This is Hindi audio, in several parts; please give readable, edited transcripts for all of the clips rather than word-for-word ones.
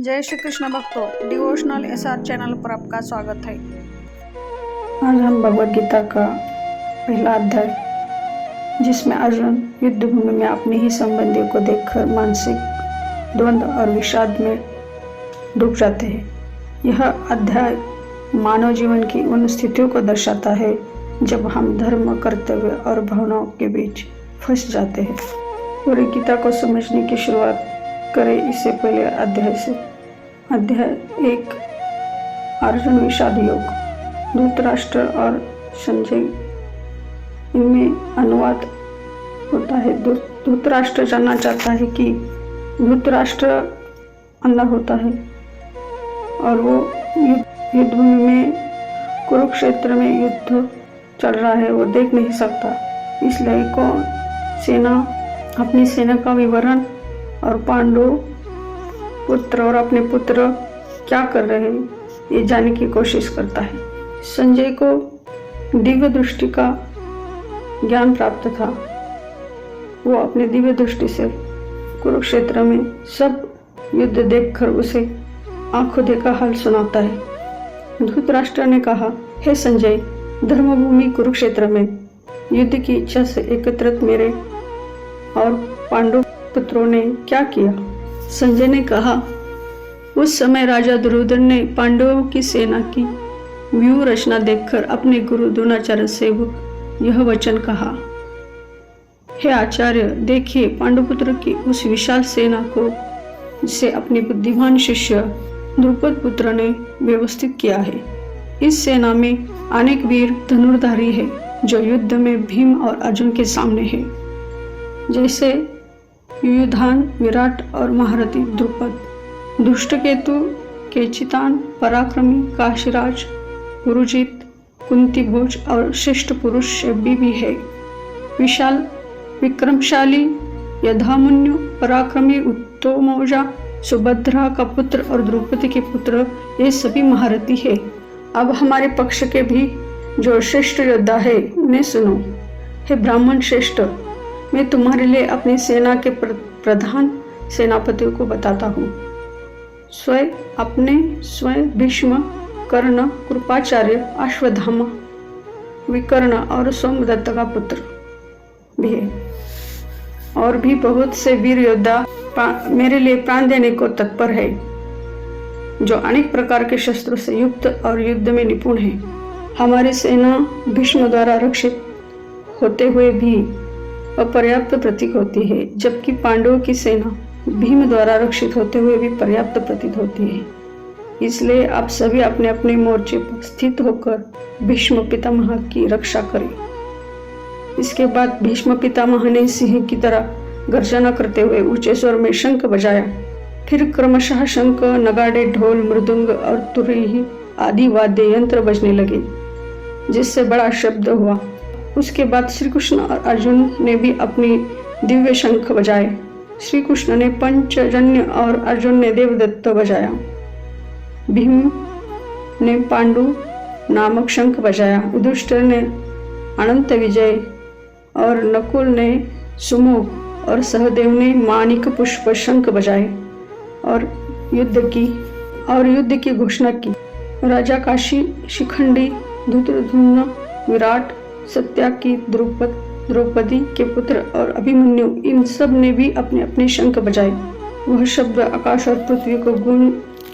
जय श्री कृष्ण भक्तों, डिवोशनल एसआर चैनल पर आपका स्वागत है। आज हम भगवद गीता का पहला अध्याय, जिसमें अर्जुन युद्ध भूमि में अपने ही संबंधियों को देखकर मानसिक द्वंद्व और विषाद में डूब जाते हैं। यह अध्याय मानव जीवन की उन स्थितियों को दर्शाता है जब हम धर्म, कर्तव्य और भावनाओं के बीच फंस जाते हैं। पूरी गीता को समझने की शुरुआत करें इससे पहले अध्याय से। अध्याय 1, अर्जुन विषाद योग। धृतराष्ट्र और संजय, इनमें अनुवाद होता है। धृतराष्ट्र जानना चाहता है कि धृतराष्ट्र अंधा होता है और वो युद्ध भूमि में, कुरुक्षेत्र में युद्ध चल रहा है, वो देख नहीं सकता। इसलिए अपनी सेना का विवरण और पांडु पुत्र और अपने पुत्र क्या कर रहे हैं ये जानने की कोशिश करता है। संजय को दिव्य दृष्टि का ज्ञान प्राप्त था। वो अपनी दिव्य दृष्टि से कुरुक्षेत्र में सब युद्ध देखकर उसे आंखों देखा हाल सुनाता है। धृतराष्ट्र ने कहा, हे संजय, धर्मभूमि कुरुक्षेत्र में युद्ध की इच्छा से एकत्रित मेरे और पांडु पुत्रों ने क्या किया? संजय ने कहा, उस समय राजा दुर्योधन ने पांडवों की सेना की व्यूह रचना देखकर अपने गुरु द्रोणाचार्य से यह वचन कहा, हे आचार्य, देखिए पांडुपुत्र की उस विशाल सेना को जिसे अपने बुद्धिमान शिष्य द्रुपद पुत्र ने व्यवस्थित किया है। इस सेना में अनेक वीर धनुर्धारी है जो युद्ध में भीम और अर्जुन के सामने है, जैसे युयुधान, विराट और महारथी द्रुपद, दुष्टकेतु, केचितान, पराक्रमी काशीराज, पुरुजित, कुंती भोज और श्रेष्ठ पुरुष शैब्य भी है। विशाल विक्रमशाली यधामन्यु, पराक्रमी उत्तमौजा, सुभद्रा का पुत्र और द्रौपदी के पुत्र, ये सभी महारथी है। अब हमारे पक्ष के भी जो श्रेष्ठ योद्धा है उन्हें सुनो। हे ब्राह्मण श्रेष्ठ, मैं तुम्हारे लिए अपनी सेना के प्रधान सेनापतियों को बताता हूँ। स्वयं भीष्म, कर्ण, कृपाचार्य, अश्वत्थामा, विकर्ण और सोमदत्त का पुत्र भी है। और भी बहुत से वीर योद्धा मेरे लिए प्राण देने को तत्पर है, जो अनेक प्रकार के शस्त्रों से युक्त और युद्ध में निपुण है। हमारी सेना भीष्म द्वारा रक्षित होते हुए भी अपर्याप्त प्रतीत होती है, जबकि पांडवों की सेना भीम द्वारा रक्षित होते हुए भी पर्याप्त प्रतीत होती है। इसलिए आप सभी अपने अपने मोर्चे पर स्थित होकर भीष्म पितामह की रक्षा करें। इसके बाद भीष्म पितामह ने सिंह की तरह गर्जना करते हुए ऊंचे स्वर में शंख बजाया। फिर क्रमशः शंख, नगाड़े, ढोल, मृदंग और तुरही आदि वाद्य यंत्र बजने लगे, जिससे बड़ा शब्द हुआ। उसके बाद श्री कृष्ण और अर्जुन ने भी अपनी दिव्य शंख बजाए। श्री कृष्ण ने पंचजन्य और अर्जुन ने देवदत्त बजाया। भीम ने पांडु नामक शंख बजाया। युधिष्ठिर ने अनंत विजय और नकुल ने सुमुख और सहदेव ने माणिक पुष्प शंख बजाए और युद्ध की घोषणा की। राजा काशी, शिखंडी, धृतराष्ट्र, विराट, सत्याकी, द्रौपदी के पुत्र और अभिमन्यु, इन सब ने भी अपने अपने शंख बजाए। वह शब्द आकाश और पृथ्वी को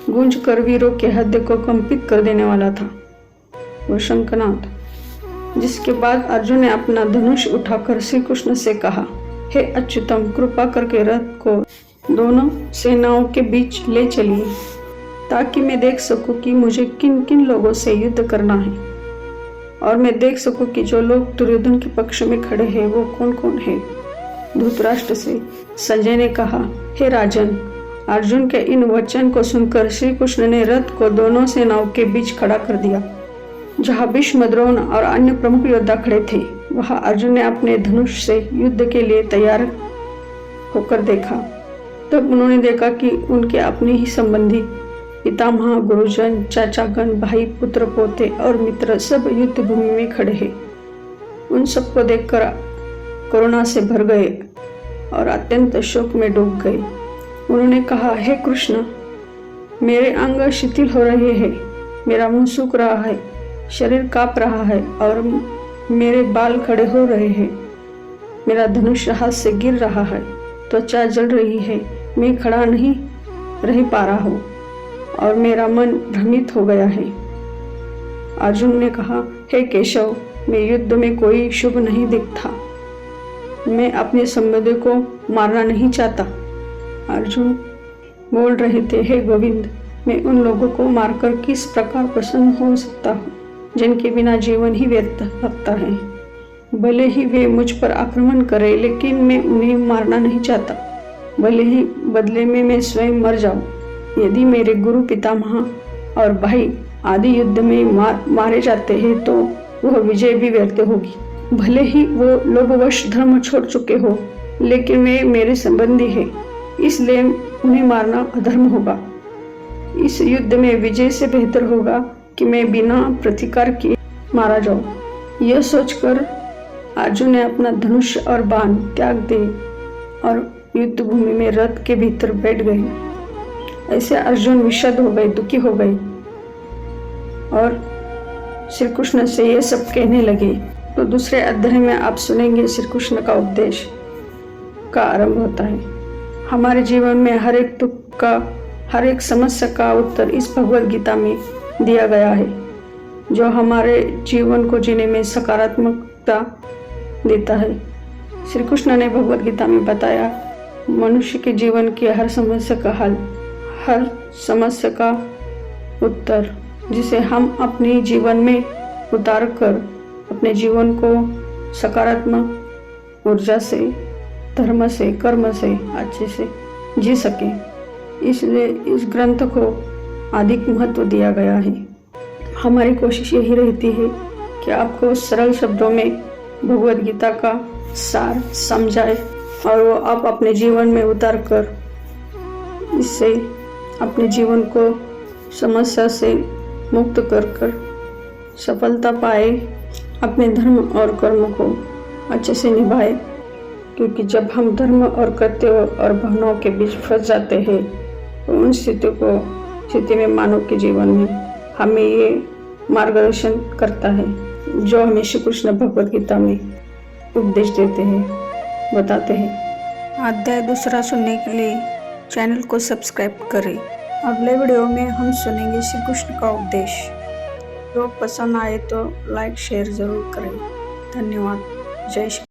गूंज कर वीरों के हृदय को कंपित कर देने वाला था, वह शंखनाद। जिसके बाद अर्जुन ने अपना धनुष उठाकर श्री कृष्ण से कहा, हे अच्युतम, कृपा करके रथ को दोनों सेनाओं के बीच ले चलिए, ताकि मैं देख सकूं कि मुझे किन किन लोगों से युद्ध करना है, और मैं देख सकूं कि जो लोग दुर्योधन के पक्ष में खड़े हैं वो कौन कौन है। धृतराष्ट्र से संजय ने कहा, हे राजन, अर्जुन के इन वचन को सुनकर श्री कृष्ण ने रथ को दोनों सेनाओं के बीच खड़ा कर दिया। जहाँ भीष्म, द्रोण और अन्य प्रमुख योद्धा खड़े थे, वहां अर्जुन ने अपने धनुष से युद्ध के लिए तैयार होकर देखा। तब उन्होंने देखा कि उनके अपने ही संबंधी, पितामह, गुरुजन, चाचागण, भाई, पुत्र, पोते और मित्र सब युद्ध भूमि में खड़े हैं। उन सबको देखकर करुणा से भर गए और अत्यंत शोक में डूब गए। उन्होंने कहा, हे कृष्ण, मेरे अंग शिथिल हो रहे हैं, मेरा मुंह सूख रहा है, शरीर कांप रहा है और मेरे बाल खड़े हो रहे हैं। मेरा धनुष हाथ से गिर रहा है, त्वचा जल रही है, मैं खड़ा नहीं रह पा रहा हूँ और मेरा मन भ्रमित हो गया है। अर्जुन ने कहा, हे केशव, मैं युद्ध में कोई शुभ नहीं दिखता। मैं अपने संबंधी को मारना नहीं चाहता। अर्जुन बोल रहे थे, हे गोविंद, मैं उन लोगों को मारकर किस प्रकार प्रसन्न हो सकता हूँ जिनके बिना जीवन ही व्यर्थ लगता है। भले ही वे मुझ पर आक्रमण करें, लेकिन मैं उन्हें मारना नहीं चाहता। भले ही बदले में मैं स्वयं मर जाऊं। यदि मेरे गुरु पितामह और भाई आदि युद्ध में मारे जाते हैं तो वह विजय भी व्यर्थ होगी। भले ही वो लोभवश धर्म छोड़ चुके हो, लेकिन वे मेरे संबंधी है, इसलिए उन्हें मारना अधर्म होगा। इस युद्ध में विजय से बेहतर होगा कि मैं बिना प्रतिकार किए मारा जाऊं। यह सोचकर अर्जुन ने अपना धनुष और बाण त्याग दिए और युद्ध भूमि में रथ के भीतर बैठ गए। ऐसे अर्जुन विषाद हो गए, दुखी हो गए और श्री कृष्ण से ये सब कहने लगे। तो दूसरे अध्याय में आप सुनेंगे श्री कृष्ण का उपदेश का आरंभ होता है। हमारे जीवन में हर एक दुख का, हर एक समस्या का उत्तर इस भगवद गीता में दिया गया है, जो हमारे जीवन को जीने में सकारात्मकता देता है। श्री कृष्ण ने भगवद गीता में बताया, मनुष्य के जीवन की हर समस्या का हल, हर समस्या का उत्तर, जिसे हम अपने जीवन में उतार कर अपने जीवन को सकारात्मक ऊर्जा से, धर्म से, कर्म से अच्छे से जी सके। इसलिए इस ग्रंथ को अधिक महत्व दिया गया है। हमारी कोशिश यही रहती है कि आपको सरल शब्दों में भगवद गीता का सार समझाए और वो आप अपने जीवन में उतार कर इससे अपने जीवन को समस्या से मुक्त कर सफलता पाए, अपने धर्म और कर्म को अच्छे से निभाए। क्योंकि जब हम धर्म और कर्तव्य और भावनाओं के बीच फंस जाते हैं तो उन स्थिति में मानव के जीवन में हमें ये मार्गदर्शन करता है, जो हमें श्री कृष्ण भगवद गीता में उपदेश देते हैं, बताते हैं। अध्याय दूसरा सुनने के लिए चैनल को सब्सक्राइब करें। अगले वीडियो में हम सुनेंगे श्री कृष्ण का उपदेश। जो पसंद आए तो लाइक शेयर जरूर करें। धन्यवाद। जय श्री